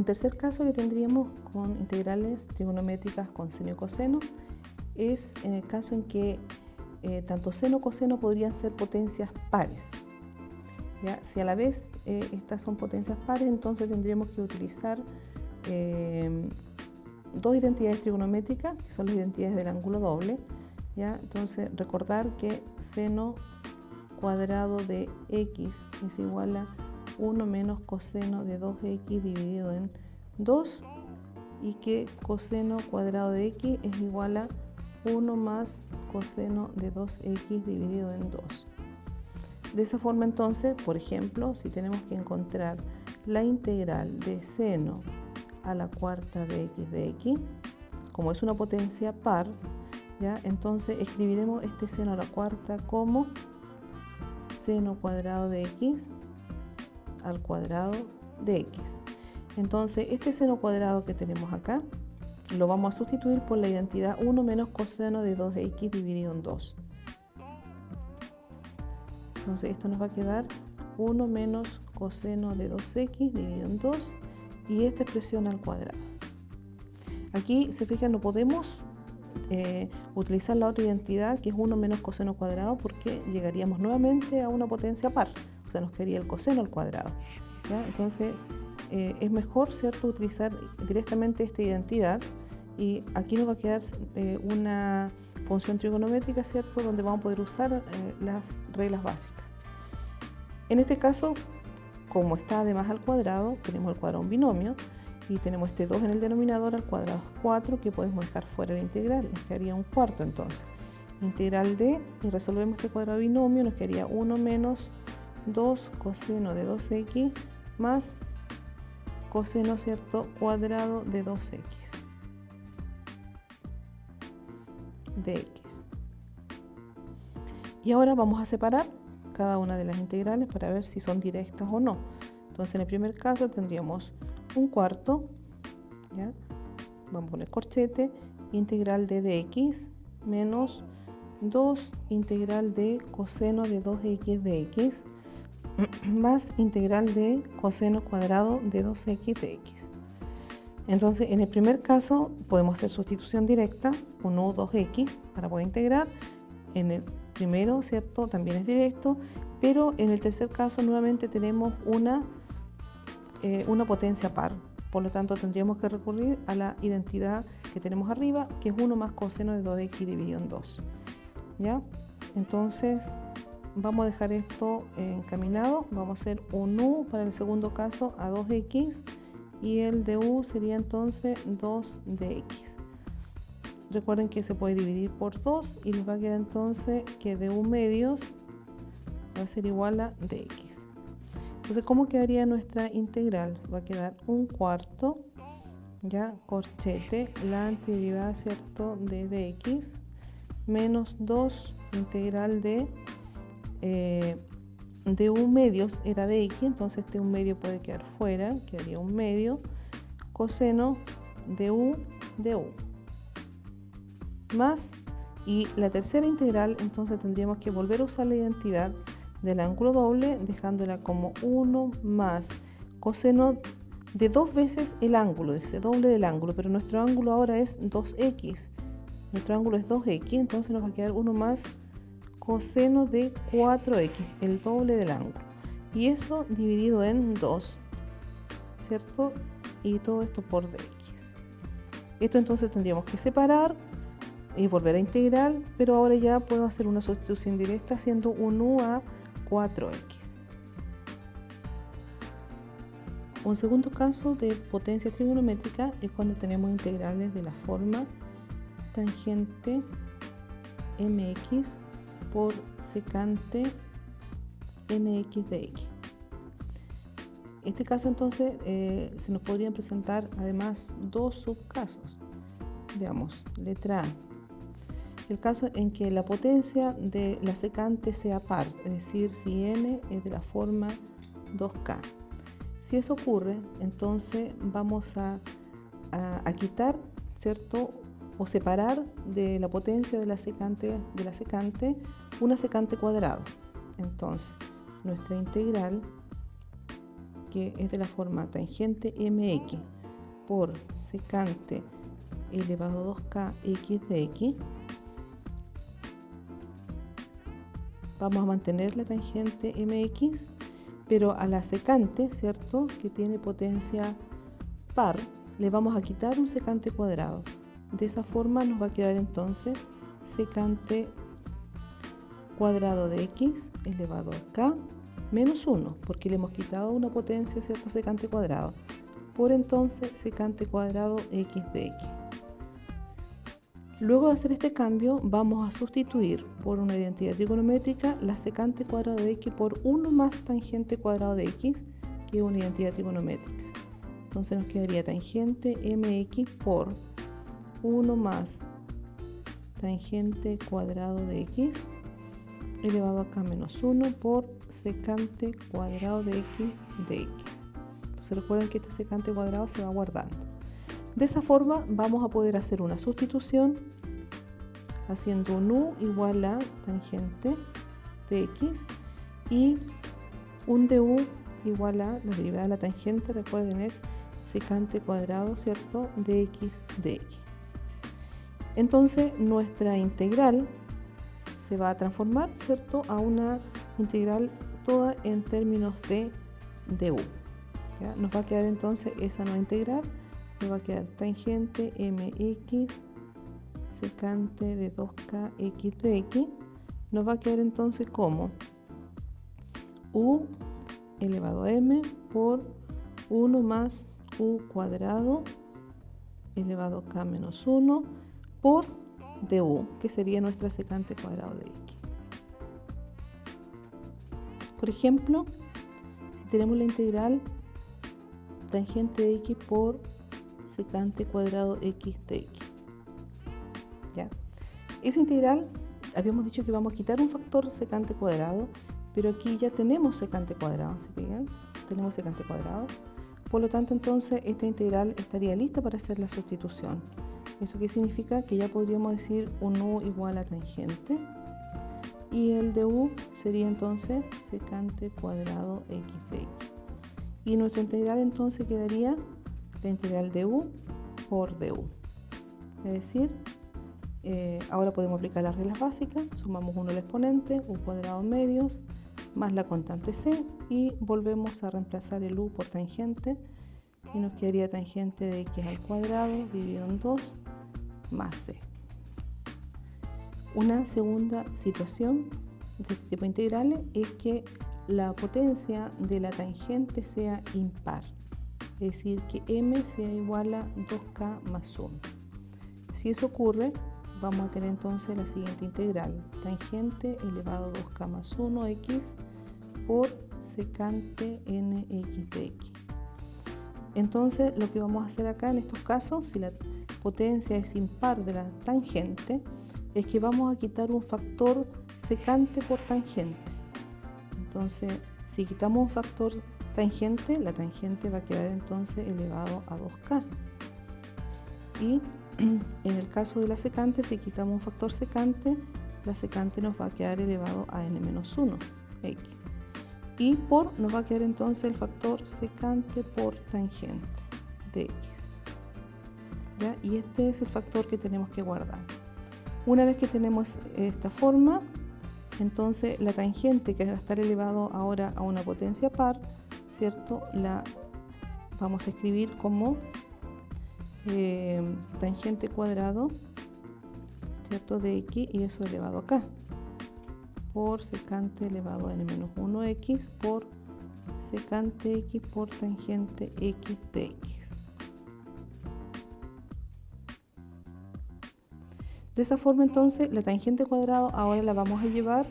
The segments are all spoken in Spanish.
Un tercer caso que tendríamos con integrales trigonométricas con seno y coseno es en el caso en que tanto seno y coseno podrían ser potencias pares. ¿Ya? Si a la vez estas son potencias pares, entonces tendríamos que utilizar dos identidades trigonométricas, que son las identidades del ángulo doble. ¿Ya? Entonces recordar que seno cuadrado de x es igual a 1 menos coseno de 2x dividido en 2 y que coseno cuadrado de x es igual a 1 más coseno de 2x dividido en 2. De esa forma entonces, por ejemplo, si tenemos que encontrar la integral de seno a la cuarta de x, como es una potencia par, ¿ya? Entonces escribiremos este seno a la cuarta como seno cuadrado de x al cuadrado de x. Entonces este seno cuadrado que tenemos acá lo vamos a sustituir por la identidad 1 menos coseno de 2x dividido en 2. Entonces esto nos va a quedar 1 menos coseno de 2x dividido en 2 y esta expresión al cuadrado. Aquí se fijan, no podemos utilizar la otra identidad que es 1 menos coseno cuadrado porque llegaríamos nuevamente a una potencia par, o sea nos quedaría el coseno al cuadrado, ¿ya? Entonces es mejor, ¿cierto?, utilizar directamente esta identidad y aquí nos va a quedar una función trigonométrica, ¿cierto?, donde vamos a poder usar las reglas básicas. En este caso, como está de más al cuadrado, tenemos el cuadrado de un binomio y tenemos este 2 en el denominador, al cuadrado es 4 que podemos dejar fuera la integral, nos quedaría un cuarto entonces. Integral de, y resolvemos este cuadrado de binomio, nos quedaría 1 menos 2 coseno de 2x más coseno, ¿cierto?, cuadrado de 2x de x. Y ahora vamos a separar cada una de las integrales para ver si son directas o no. Entonces en el primer caso tendríamos un cuarto, ¿ya? Vamos a poner corchete, integral de dx menos 2 integral de coseno de 2x de x más integral de coseno cuadrado de 2x de x. Entonces en el primer caso podemos hacer sustitución directa, 1 2x para poder integrar. En el primero, ¿cierto?, también es directo, pero en el tercer caso nuevamente tenemos una potencia par, por lo tanto tendríamos que recurrir a la identidad que tenemos arriba, que es 1 más coseno de 2x dividido en 2. ¿Ya? Entonces vamos a dejar esto encaminado, vamos a hacer un u para el segundo caso a 2x y el de u sería entonces 2 de x. Recuerden que se puede dividir por 2 y les va a quedar entonces que de u medios va a ser igual a dx. Entonces, ¿cómo quedaría nuestra integral? Va a quedar un cuarto, ya, corchete, la antiderivada, ¿cierto?, de dx, menos 2 integral de u medios era de x, entonces este 1 medio puede quedar fuera, quedaría 1 medio, coseno de u, más, y la tercera integral, entonces tendríamos que volver a usar la identidad del ángulo doble, dejándola como 1 más coseno de 2 veces el ángulo, dice doble del ángulo, pero nuestro ángulo ahora es 2x, nuestro ángulo es 2x, entonces nos va a quedar 1 más coseno de 4x, el doble del ángulo, y eso dividido en 2, ¿cierto? Y todo esto por dx. Esto entonces tendríamos que separar y volver a integrar, pero ahora ya puedo hacer una sustitución directa haciendo un u a 4x. Un segundo caso de potencia trigonométrica es cuando tenemos integrales de la forma tangente mx por secante nx de x. En este caso entonces se nos podrían presentar además dos subcasos. Veamos, letra A. El caso en que la potencia de la secante sea par, es decir, si n es de la forma 2k. Si eso ocurre, entonces vamos a quitar, ¿cierto?, o separar de la potencia de la secante una secante cuadrado. Entonces, nuestra integral que es de la forma tangente mx por secante elevado a 2k x de x. Vamos a mantener la tangente mx, pero a la secante, ¿cierto?, que tiene potencia par, le vamos a quitar un secante cuadrado. De esa forma nos va a quedar entonces secante cuadrado de x elevado a k menos 1, porque le hemos quitado una potencia, ¿cierto?, secante cuadrado, por entonces secante cuadrado x de x. Luego de hacer este cambio, vamos a sustituir por una identidad trigonométrica la secante cuadrado de x por 1 más tangente cuadrado de x, que es una identidad trigonométrica. Entonces nos quedaría tangente mx por 1 más tangente cuadrado de x elevado a k menos 1 por secante cuadrado de x de x. Entonces recuerden que este secante cuadrado se va guardando. De esa forma vamos a poder hacer una sustitución haciendo un u igual a tangente de x y un du igual a la derivada de la tangente, recuerden, es secante cuadrado, ¿cierto?, de x de x. Entonces nuestra integral se va a transformar, ¿cierto?, a una integral toda en términos de du. ¿Ya? Nos va a quedar entonces esa nueva integral, nos va a quedar tangente mx secante de 2k x de x, nos va a quedar entonces como u elevado a m por 1 más u cuadrado elevado a k menos 1 por du, que sería nuestra secante cuadrado de x. Por ejemplo, si tenemos la integral tangente de x por secante cuadrado x de x, ¿ya? Esa integral, habíamos dicho que vamos a quitar un factor secante cuadrado, pero aquí ya tenemos secante cuadrado, ¿se fijan? Tenemos secante cuadrado. Por lo tanto, entonces, esta integral estaría lista para hacer la sustitución. ¿Eso qué significa? Que ya podríamos decir un u igual a tangente y el du sería entonces secante cuadrado x de x. Y nuestra integral entonces quedaría la integral de u por du. Es decir, ahora podemos aplicar las reglas básicas, sumamos 1 al exponente, u cuadrado medios, más la constante c, y volvemos a reemplazar el u por tangente, y nos quedaría tangente de x al cuadrado dividido en 2 más c. Una segunda situación de este tipo de integrales es que la potencia de la tangente sea impar, es decir, que m sea igual a 2k más 1. Si eso ocurre, vamos a tener entonces la siguiente integral, tangente elevado a 2k más 1 x por secante nx de x. Entonces lo que vamos a hacer acá en estos casos, si la potencia es impar de la tangente, es que vamos a quitar un factor secante por tangente. Entonces, si quitamos un factor tangente, la tangente va a quedar entonces elevado a 2k. Y en el caso de la secante, si quitamos un factor secante, la secante nos va a quedar elevado a n-1, x. Y por nos va a quedar entonces el factor secante por tangente de x. ¿Ya? Y este es el factor que tenemos que guardar. Una vez que tenemos esta forma, entonces la tangente, que va a estar elevado ahora a una potencia par, ¿cierto?, la vamos a escribir como tangente cuadrado, ¿cierto?, de x, y eso elevado acá, por secante elevado a n-1x por secante x por tangente x de x. De esa forma, entonces, la tangente cuadrado ahora la vamos a llevar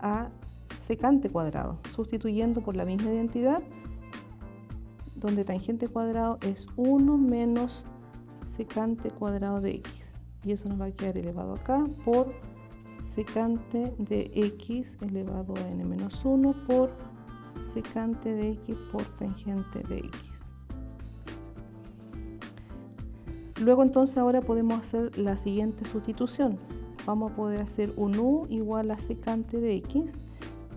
a secante cuadrado, sustituyendo por la misma identidad, donde tangente cuadrado es 1 menos secante cuadrado de x, y eso nos va a quedar elevado acá por secante de x elevado a n-1 por secante de x por tangente de x. Luego entonces ahora podemos hacer la siguiente sustitución. Vamos a poder hacer un u igual a secante de x,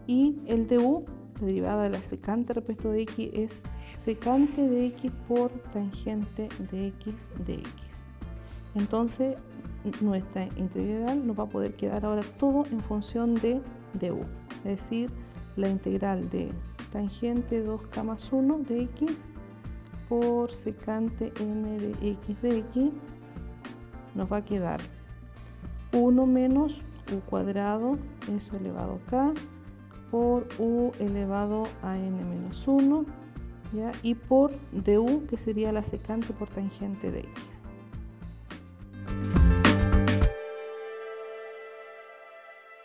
y el du la derivada de la secante respecto de x es secante de x por tangente de x de x. Entonces nuestra integral nos va a poder quedar ahora todo en función de u, es decir, la integral de tangente 2 más 1 de x por secante n de x nos va a quedar 1 menos u cuadrado, eso elevado acá, por u elevado a n menos 1, ¿ya? Y por du, que sería la secante por tangente de x.